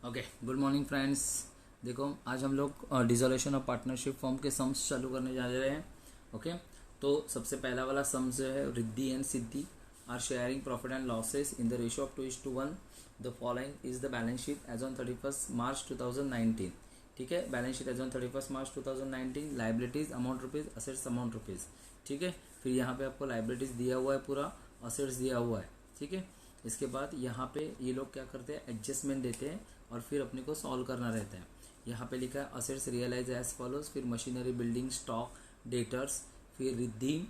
Okay, good morning friends. देखो आज हम लोग डिसोल्यूशन ऑफ पार्टनरशिप फॉर्म के सम्स चालू करने जा रहे हैं। ओके, तो सबसे पहला वाला सम्स जो है, Riddhi and Siddhi are sharing profit and losses in the ratio of 2:1। The following is the balance sheet as on 31 March 2019। ठीक है, balance sheet as on 31 March 2019। Liabilities amount rupees, assets amount rupees. ठीक है, फिर यहाँ पे आपको लाइबिलिटीज दिया हुआ है, पूरा असेट्स दिया हुआ है। ठीक है, इसके बाद यहाँ पे ये लोग क्या करते हैं, एडजस्टमेंट देते हैं और फिर अपने को सॉल्व करना रहता है। यहाँ पे लिखा है असेट्स रियलाइज एज फॉलोज, फिर मशीनरी, बिल्डिंग, स्टॉक, डेटर्स, फिर Riddhi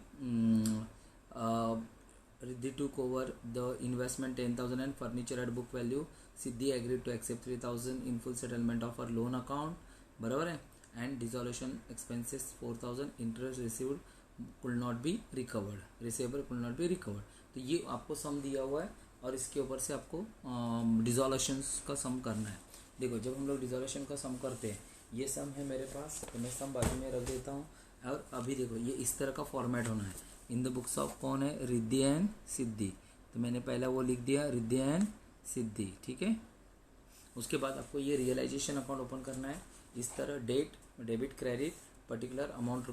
took over the investment 10,000 and furniture at book value. Siddhi agreed to accept 3,000 in full settlement of her loan account, बराबर है। And dissolution expenses 4,000, interest received could not be recovered, receivable could not be recovered. तो ये आपको सम दिया हुआ है और इसके ऊपर से आपको डिसोल्यूशन का सम करना है। देखो, जब हम लोग डिसोल्यूशन का सम करते हैं, ये सम है मेरे पास, तो मैं सम बाजू में रख देता हूँ। और अभी देखो, ये इस तरह का फॉर्मेट होना है। इन द बुक्स ऑफ कौन है, रिद्धि एंड सिद्धि, तो मैंने पहला वो लिख दिया, रिद्धि एंड सिद्धि। ठीक है, उसके बाद आपको ये रियलाइजेशन अकाउंट ओपन करना है इस तरह, date, debit, credit, particular amount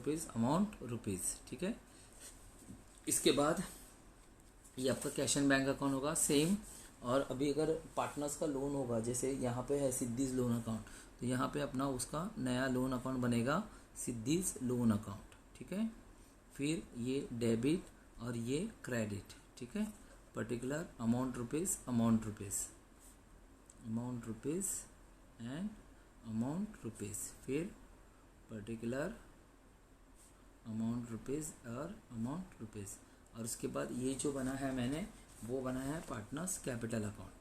rupees. ठीक है, इसके बाद ये आपका कैश एंड बैंक अकाउंट होगा सेम। और अभी अगर पार्टनर्स का लोन होगा, जैसे यहाँ पे है सिद्धीज लोन अकाउंट, तो यहाँ पे अपना उसका नया लोन अकाउंट बनेगा, सिद्धीज लोन अकाउंट। ठीक है, फिर ये डेबिट और ये क्रेडिट। ठीक है, particular amount rupees and amount rupees, फिर पर्टिकुलर अमाउंट रुपीज़ और अमाउंट रुपीज़। और उसके बाद ये जो बना है मैंने, वो बना है पार्टनर्स कैपिटल अकाउंट।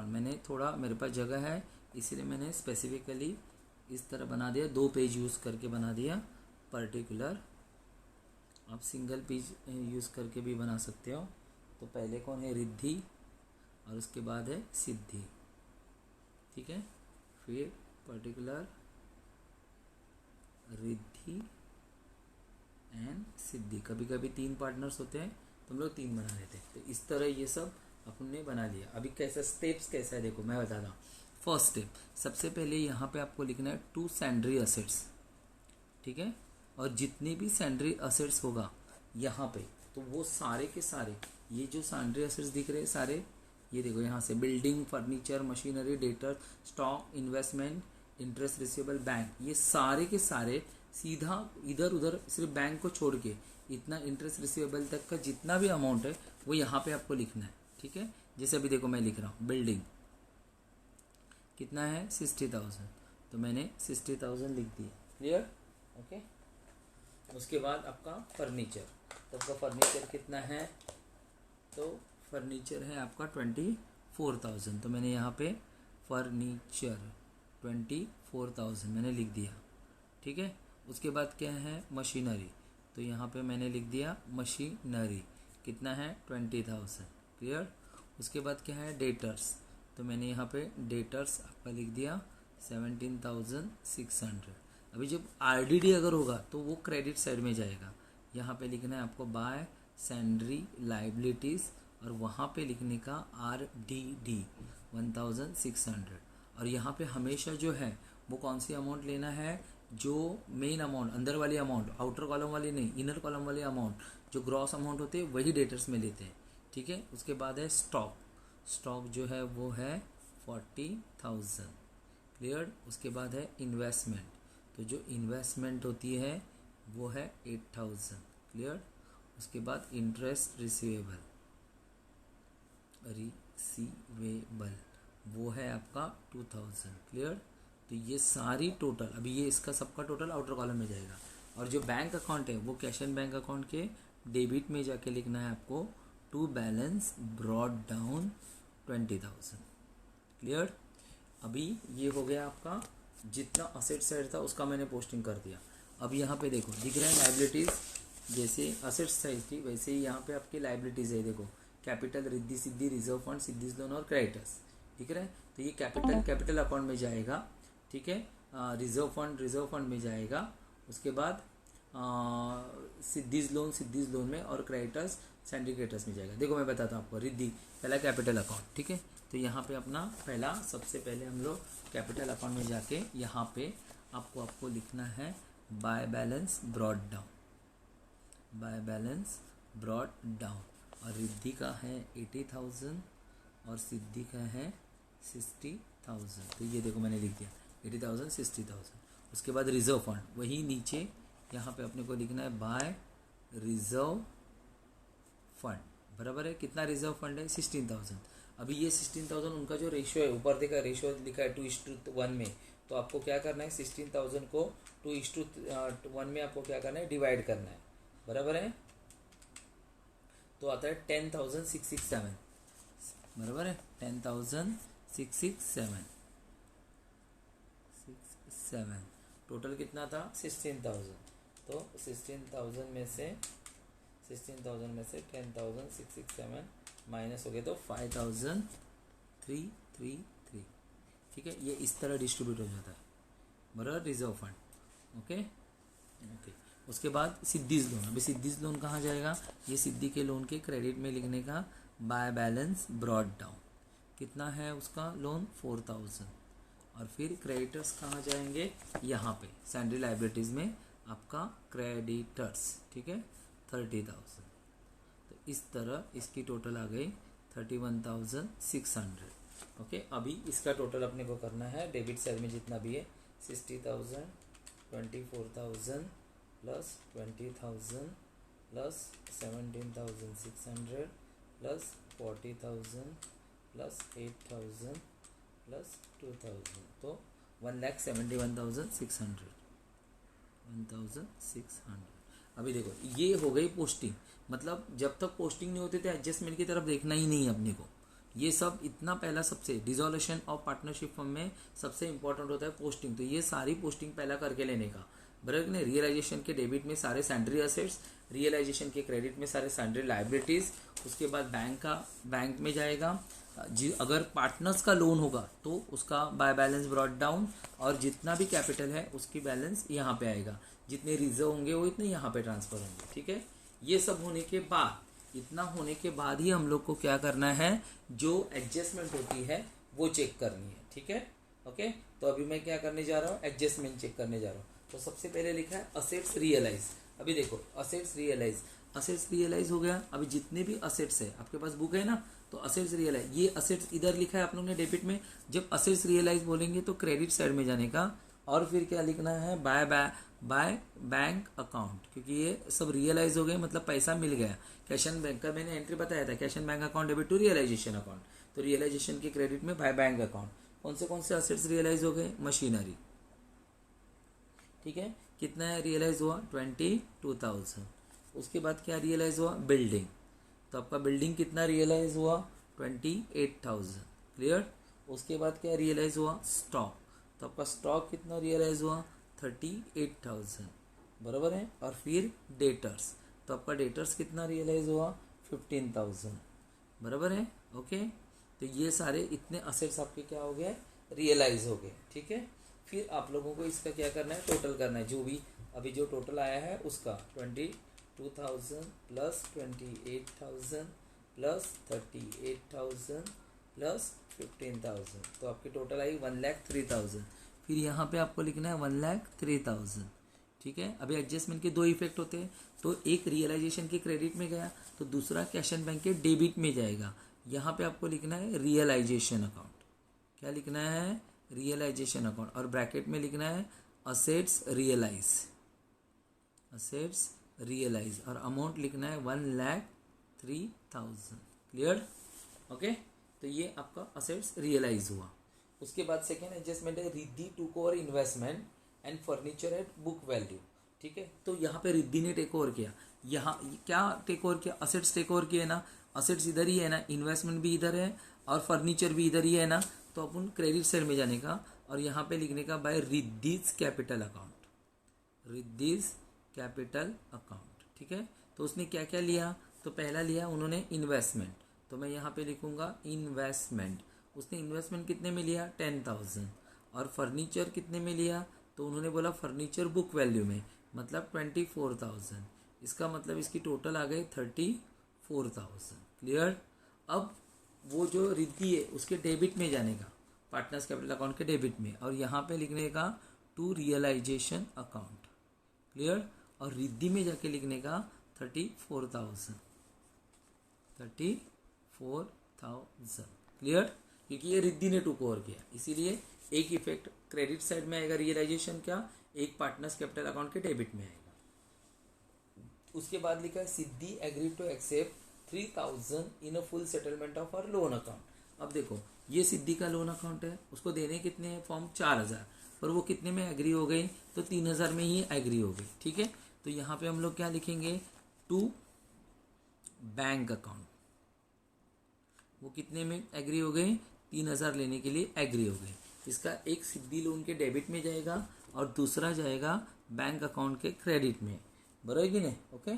मैंने थोड़ा, मेरे पास जगह है इसलिए मैंने स्पेसिफिकली इस तरह बना दिया, 2 पेज यूज़ करके बना दिया पर्टिकुलर। आप सिंगल पेज यूज़ करके भी बना सकते हो। तो पहले कौन है, रिद्धि, और उसके बाद है सिद्धि। ठीक है, फिर पर्टिकुलर रिद्धि एंड सिद्धि। कभी कभी 3 पार्टनर्स होते हैं तो हम लोग 3 बना लेते हैं। तो इस तरह ये सब अपने बना लिया। अभी कैसा स्टेप्स कैसा है, देखो मैं बताता हूँ। फर्स्ट स्टेप, सबसे पहले यहाँ पे आपको लिखना है 2 सैंड्री असेट्स। ठीक है, और जितने भी सैंड्री असेट्स होगा यहाँ पे, तो वो सारे के सारे, ये जो सैंड्री असेट्स दिख रहे हैं सारे, ये देखो यहाँ से building, furniture, machinery, debtor, stock, investment, interest receivable, bank, ये सारे के सारे सीधा इधर उधर, सिर्फ बैंक को छोड़ के इतना इंटरेस्ट रिसीवेबल तक का जितना भी अमाउंट है वो यहाँ पे आपको लिखना है। ठीक है, जैसे अभी देखो मैं लिख रहा हूँ, बिल्डिंग कितना है 60,000, तो मैंने 60,000 लिख दिया। क्लियर? ओके, उसके बाद आपका फर्नीचर, तो आपका फर्नीचर कितना है, तो फर्नीचर है आपका 24,000, तो मैंने यहाँ पे फर्नीचर 24,000 मैंने लिख दिया। ठीक है, उसके बाद क्या है, मशीनरी, तो यहाँ पे मैंने लिख दिया मशीनरी कितना है 20,000। क्लियर? उसके बाद क्या है, डेटर्स, तो मैंने यहाँ पे डेटर्स आपका लिख दिया 17,600। अभी जब आरडीडी अगर होगा तो वो क्रेडिट साइड में जाएगा। यहाँ पे लिखना है आपको बाय सैंड्री लाइबिलिटीज़, और वहाँ पे लिखने का आरडीडी 1,600। और यहाँ पे हमेशा जो है वो कौन सी अमाउंट लेना है, जो मेन अमाउंट, अंदर वाली अमाउंट, आउटर कॉलम वाली नहीं, इनर कॉलम वाली अमाउंट, जो ग्रॉस अमाउंट होते हैं वही डेटर्स में लेते हैं। ठीक है, उसके बाद है स्टॉक जो है वो है 40,000। क्लियर? उसके बाद है इन्वेस्टमेंट, तो जो इन्वेस्टमेंट होती है वो है 8,000। क्लियर? उसके बाद इंटरेस्ट रिसीवेबल वो है आपका 2,000। क्लियर? तो ये सारी टोटल, अभी ये इसका सबका टोटल आउटर कॉलम में जाएगा। और जो बैंक अकाउंट है वो कैश एंड बैंक अकाउंट के डेबिट में जाके लिखना है आपको, to balance brought down 20,000। Clear? अभी ये हो गया आपका, जितना असेट साइड था उसका मैंने पोस्टिंग कर दिया। अब यहाँ पे देखो दिख रहा है लाइबिलिटीज़, जैसे असेट साइड थी वैसे ही यहाँ पे आपकी लाइबिलिटीज़ है। देखो, capital, Riddhi Siddhi, reserve fund, siddhis loan और क्रेडिटर्स, दिख रहा है। तो ये कैपिटल अकाउंट में जाएगा। ठीक है, रिजर्व फंड में जाएगा। उसके बाद सिद्धीज लोन में, और क्रेडिटर्स सिंडिकेटर्स में जाएगा। देखो मैं बताता हूँ आपको। रिद्धि पहला कैपिटल अकाउंट, ठीक है। तो यहाँ पे अपना पहला, सबसे पहले हम लोग कैपिटल अकाउंट में जाके यहाँ पे आपको लिखना है by balance brought down, by balance brought down. और रिद्धि का है 80,000 और सिद्धि का है 60,000। तो ये देखो मैंने लिख दिया 80,000 60,000। उसके बाद रिजर्व फंड, वही नीचे यहाँ पे अपने को लिखना है बाय रिजर्व फंड, बराबर है। कितना रिजर्व फंड है? 16,000। अभी ये 16,000 उनका जो रेशियो है, ऊपर देखा रेशियो लिखा है 2:1 में, तो आपको क्या करना है 16,000 को 2:1 में आपको क्या करना है, डिवाइड करना है, बराबर है। तो आता है 10,667, बराबर है 10,667। टोटल कितना था 16,000। तो 16,000 में से 10,667 माइनस हो गया तो 5,333, ठीक है। ये इस तरह डिस्ट्रीब्यूट हो जाता है, बराबर, रिजर्व फंड। Okay okay. उसके बाद सिद्धीज लोन। अभी सिद्धीज लोन कहाँ जाएगा? ये सिद्धि के लोन के क्रेडिट में लिखने का बाय बैलेंस ब्रॉड डाउन। कितना है उसका लोन? 4,000। और फिर क्रेडिटर्स कहाँ जाएंगे? यहाँ पे सैलरी लाइबिलिटीज में आपका क्रेडिटर्स, ठीक है, 30,000। तो इस तरह इसकी टोटल आ गई 31,600। ओके। अभी इसका टोटल अपने को करना है डेबिट साइड में जितना भी है 60,000, 24,000 plus 20,000 plus 17,600 plus 40,000 plus 8,000 plus 2,000, तो 1,71,600। 1,600। अभी देखो ये हो गई पोस्टिंग, मतलब जब तक पोस्टिंग नहीं होते थे एडजस्टमेंट की तरफ देखना ही नहीं है अपने को। ये सब इतना पहला सबसे डिसोल्यूशन ऑफ पार्टनरशिप फर्म में सबसे इंपॉर्टेंट होता है पोस्टिंग। तो ये सारी पोस्टिंग पहला करके लेने का, बराबर ने। रियलाइजेशन के डेबिट में सारे सैंड्री असेट्स, रियलाइजेशन के क्रेडिट में सारे सैंड्री लाइबिलिटीज। उसके बाद बैंक में जाएगा। अगर पार्टनर्स का लोन होगा तो उसका बाय बैलेंस ब्रॉड डाउन, और जितना भी कैपिटल है उसकी बैलेंस यहाँ पे आएगा। जितने रिजर्व होंगे वो इतने यहाँ पे ट्रांसफर होंगे, ठीक है। ये सब होने के बाद, इतना होने के बाद ही हम लोग को क्या करना है, जो एडजस्टमेंट होती है वो चेक करनी है, ठीक है। ओके। तो अभी मैं क्या करने जा रहा हूँ, एडजस्टमेंट चेक करने जा रहा हूँ। तो सबसे पहले लिखा है असेट्स रियलाइज। अभी देखो असेट्स रियलाइज हो गया। अभी जितने भी असेट्स है आपके पास बुक है ना, तो असेट्स रियलाइज, ये असेट्स इधर लिखा है आप लोगों ने डेबिट में। जब असेट्स रियलाइज बोलेंगे तो क्रेडिट साइड में जाने का, और फिर क्या लिखना है, बाय बैंक अकाउंट, क्योंकि ये सब रियलाइज हो गए, मतलब पैसा मिल गया। कैश एंड बैंक का मैंने एंट्री बताया था, cash and bank account debit to realisation account. तो रियलाइजेशन के क्रेडिट में बाय बैंक अकाउंट। कौन से असेट्स रियलाइज हो गए? मशीनरी, ठीक है। कितना है रियलाइज हुआ? 22,000। उसके बाद क्या रियलाइज हुआ? बिल्डिंग। तो आपका बिल्डिंग कितना रियलाइज हुआ? 28,000, क्लियर। उसके बाद क्या रियलाइज हुआ? स्टॉक। तो आपका स्टॉक कितना रियलाइज हुआ? 38,000, बराबर है। और फिर डेटर्स, तो आपका डेटर्स कितना रियलाइज हुआ? 15,000, बराबर है। ओके। तो ये सारे इतने असेट्स आपके क्या हो गए? रियलाइज हो गए, ठीक है। फिर आप लोगों को इसका क्या करना है? टोटल करना है। जो भी अभी जो टोटल आया है उसका 22,000 प्लस 28,000 प्लस 38,000 प्लस 15,000, तो आपकी टोटल आई 1,03,000। फिर यहाँ पे आपको लिखना है 1,03,000, ठीक है। अभी एडजस्टमेंट के दो इफेक्ट होते हैं, तो एक रियलाइजेशन के क्रेडिट में गया, तो दूसरा कैश एंड बैंक के डेबिट में जाएगा। यहाँ पे आपको लिखना है रियलाइजेशन अकाउंट। क्या लिखना है? रियलाइजेशन अकाउंट, और ब्रैकेट में लिखना है असेट्स रियलाइज, और अमाउंट लिखना है 1,03,000, क्लियर। ओके। तो ये आपका असेट्स रियलाइज हुआ। उसके बाद सेकेंड एडजस्टमेंट है Riddhi took over investment and furniture at book value, ठीक है। तो यहाँ पे रिद्धि ने टेक ओवर किया। यहाँ क्या टेक ओवर किया? असेट्स टेक ओवर किया ना, असेट्स इधर ही है ना, इन्वेस्टमेंट भी इधर है और फर्नीचर भी इधर ही है ना, तो अपन क्रेडिट साइड में जाने का और यहाँ पे लिखने का बाय रिद्धीज कैपिटल अकाउंट, ठीक है। तो उसने क्या क्या लिया? तो पहला लिया उन्होंने इन्वेस्टमेंट, तो मैं यहाँ पे लिखूंगा इन्वेस्टमेंट। उसने इन्वेस्टमेंट कितने में लिया? 10,000। और फर्नीचर कितने में लिया? तो उन्होंने बोला फर्नीचर बुक वैल्यू में, मतलब 24,000, इसका मतलब इसकी टोटल आ गई 34,000। क्लियर। अब वो जो रिद्धि है उसके डेबिट में जाने का, पार्टनर्स कैपिटल अकाउंट के डेबिट में, और यहाँ पे लिखने का टू रियलाइजेशन अकाउंट। क्लियर। और रिद्धि में जाके लिखने का 34,000। क्लियर। क्योंकि ये रिद्धि ने टू ओवर किया, इसीलिए एक इफेक्ट क्रेडिट साइड में आएगा रियलाइजेशन का, एक पार्टनर्स कैपिटल अकाउंट के डेबिट में आएगा। उसके बाद लिखा है Siddhi agree to accept 3,000 in a full settlement of our loan account. अब देखो ये सिद्धि का लोन अकाउंट है, उसको देने कितने हैं फॉर्म 4,000, पर वो कितने में एग्री हो गई, तो 3,000 में ही एग्री हो गई। ठीक है, तो यहाँ पे हम लोग क्या लिखेंगे, टू बैंक अकाउंट। वो कितने में एग्री हो गए, 3,000 लेने के लिए एग्री हो गए। इसका एक सिद्धि लोन के डेबिट में जाएगा और दूसरा जाएगा बैंक अकाउंट के क्रेडिट में, बराबर कि नहीं। ओके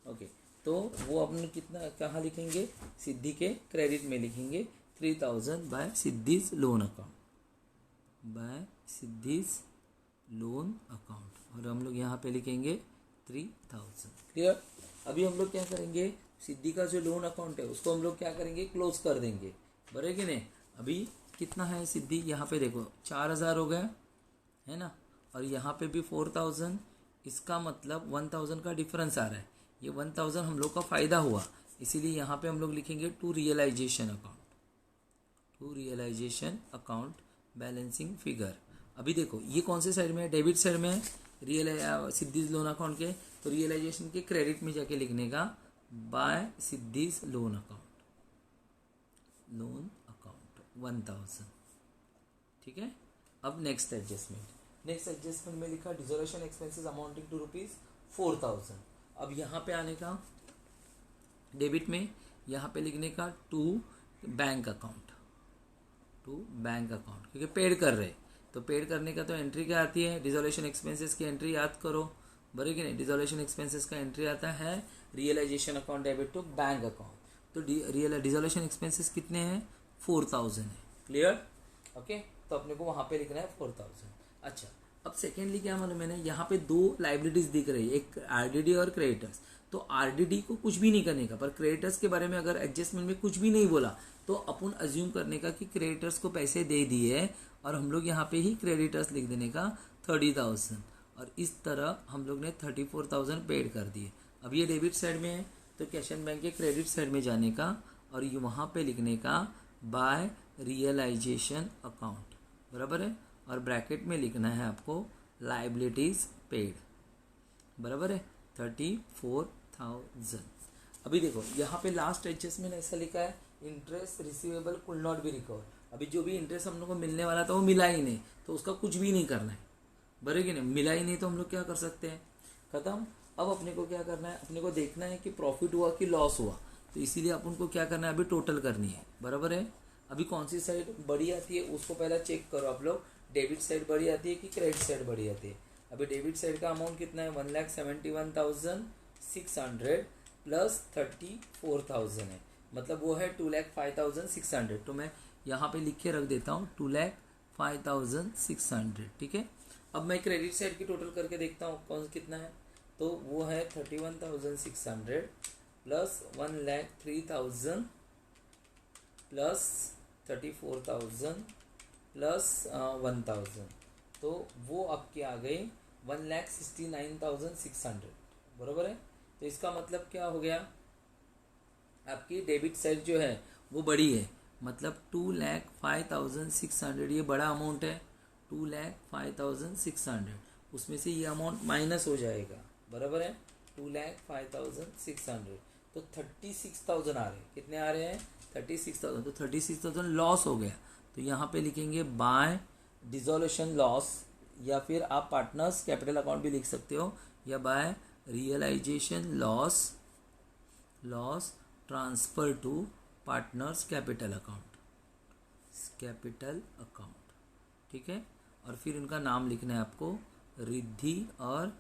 ओके, तो वो अपने कितना कहाँ लिखेंगे, सिद्धि के क्रेडिट में लिखेंगे 3,000 bye सिद्धिज loan account, bye सिद्धिज loan account, और हम लोग यहाँ पे लिखेंगे 3,000। क्लियर। अभी हम लोग क्या करेंगे, सिद्धि का जो लोन अकाउंट है उसको हम लोग क्या करेंगे, क्लोज कर देंगे, बराबर कि नहीं। अभी कितना है सिद्धि, यहाँ पे देखो 4,000 हो गया है ना, और यहाँ पे भी 4,000, इसका मतलब 1,000 का डिफरेंस आ रहा है। ये 1,000 हम लोग का फ़ायदा हुआ, इसीलिए यहाँ पे हम लोग लिखेंगे to realisation account, to realisation account balancing figure. अभी देखो ये कौन से साइड में है, डेबिट साइड में है, सिद्धीज लोन अकाउंट के, तो रियलाइजेशन के क्रेडिट में जाके लिखने का by Siddhi's loan account, loan account 1,000। ठीक है। अब नेक्स्ट एडजस्टमेंट में लिखा डिसोल्यूशन एक्सपेंसेस अमाउंटिंग टू ₹4,000। अब यहाँ पे आने का डेबिट में, यहाँ पे लिखने का to bank account, to bank account, क्योंकि पेड कर रहे, तो पेड करने का तो एंट्री क्या आती है, डिसोल्यूशन एक्सपेंसेस की एंट्री याद करो, बराबर कि नहीं। डिसोल्यूशन एक्सपेंसेस का एंट्री आता है realisation account debit to bank account, तो डिसोल्यूशन एक्सपेंसेस कितने हैं, 4,000 है। क्लियर। ओके, तो अपने को वहां पे लिखना है 4,000। अच्छा, अब सेकेंडली क्या मालूम मैंने, यहाँ पे दो लाइबिलिटीज दिख रही है, एक आरडीडी और क्रेडिटर्स। तो आरडीडी को कुछ भी नहीं करने का, पर क्रेडिटर्स के बारे में अगर एडजस्टमेंट में कुछ भी नहीं बोला तो अपन अज्यूम करने का कि क्रेडिटर्स को पैसे दे दिए, और हम लोग यहाँ पे ही क्रेडिटर्स लिख देने का 30,000, और इस तरह हम लोग ने 34,000 पेड कर दिए। अब ये डेबिट साइड में है, तो कैश एंड बैंक के क्रेडिट साइड में जाने का और ये वहाँ पे लिखने का बाय रियलाइजेशन अकाउंट, बराबर है, और ब्रैकेट में लिखना है आपको लाइबिलिटीज पेड, बराबर है 34,000। अभी देखो यहाँ पे लास्ट एडजस्टमेंट ऐसा लिखा है, इंटरेस्ट रिसीवेबल कुल नॉट बी रिकवर। अभी जो भी इंटरेस्ट हम लोग को मिलने वाला था वो मिला ही नहीं, तो उसका कुछ भी नहीं करना है, बराबर कि नहीं। मिला ही नहीं तो हम लोग क्या कर सकते हैं, खत्म। अब अपने को क्या करना है, अपने को देखना है कि प्रॉफिट हुआ कि लॉस हुआ, तो इसीलिए अपन को क्या करना है, अभी टोटल करनी है, बराबर है। अभी कौन सी साइड बड़ी आती है उसको पहले चेक करो आप लोग, डेबिट साइड बड़ी आती है कि क्रेडिट साइड बड़ी आती है। अभी डेबिट साइड का अमाउंट कितना है, 1,71,600 प्लस 34,000 है, मतलब वो है 2,05,600। तो मैं यहाँ पे लिख के रख देता हूँ 2,05,600। ठीक है। अब मैं क्रेडिट साइड की टोटल करके देखता हूँ कौन कितना है, तो वो है 31,600 प्लस 1,03,000 प्लस 34,000 प्लस 1,000, तो वो आपके आ गए 1,69,600, बराबर है। तो इसका मतलब क्या हो गया, आपकी डेबिट साइड जो है वो बड़ी है, मतलब 2,05,600 ये बड़ा अमाउंट है, 2,05,600, उसमें से ये अमाउंट माइनस हो जाएगा, बराबर है 2,05,600, तो 36,000 आ रहे हैं। कितने आ रहे हैं, 36,000, तो 36,000 लॉस हो गया, तो यहाँ पे लिखेंगे बाय डिसोल्यूशन लॉस, या फिर आप पार्टनर्स कैपिटल अकाउंट भी लिख सकते हो, या by realisation loss, loss transfer to partners capital account, capital account. ठीक है, और फिर उनका नाम लिखना है आपको रिद्धि और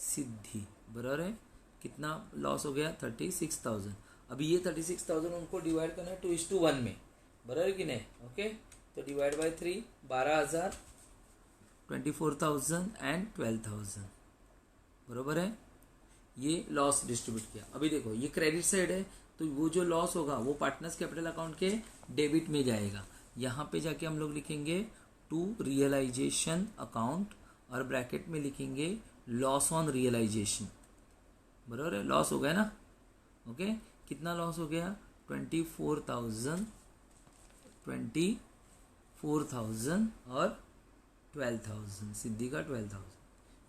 सिद्धि, बराबर है। कितना लॉस हो गया, 36,000। अभी ये 36,000 उनको डिवाइड करना है 2:1 में, बराबर कि नहीं। ओके, तो डिवाइड बाय 3, 12,000 24,000 एंड 12,000, बरोबर है। ये लॉस डिस्ट्रीब्यूट किया। अभी देखो ये क्रेडिट साइड है, तो वो जो लॉस होगा वो पार्टनर्स कैपिटल अकाउंट के डेबिट में जाएगा। यहाँ पे जाके हम लोग लिखेंगे टू रियलाइजेशन अकाउंट और ब्रैकेट में लिखेंगे लॉस ऑन रियलाइजेशन, बराबर है। लॉस हो गया ना, ओके। कितना लॉस हो गया? 24,000 और 12,000, सिद्धि का 12,000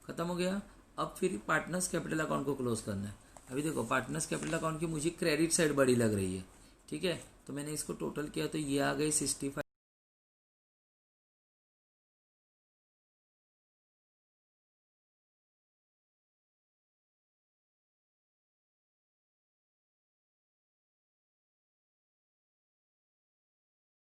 खत्म हो गया। अब फिर पार्टनर्स कैपिटल अकाउंट को क्लोज करना है। अभी देखो पार्टनर्स कैपिटल अकाउंट की मुझे क्रेडिट साइड बड़ी लग रही है, ठीक है, तो मैंने इसको टोटल किया तो ये आ गई 65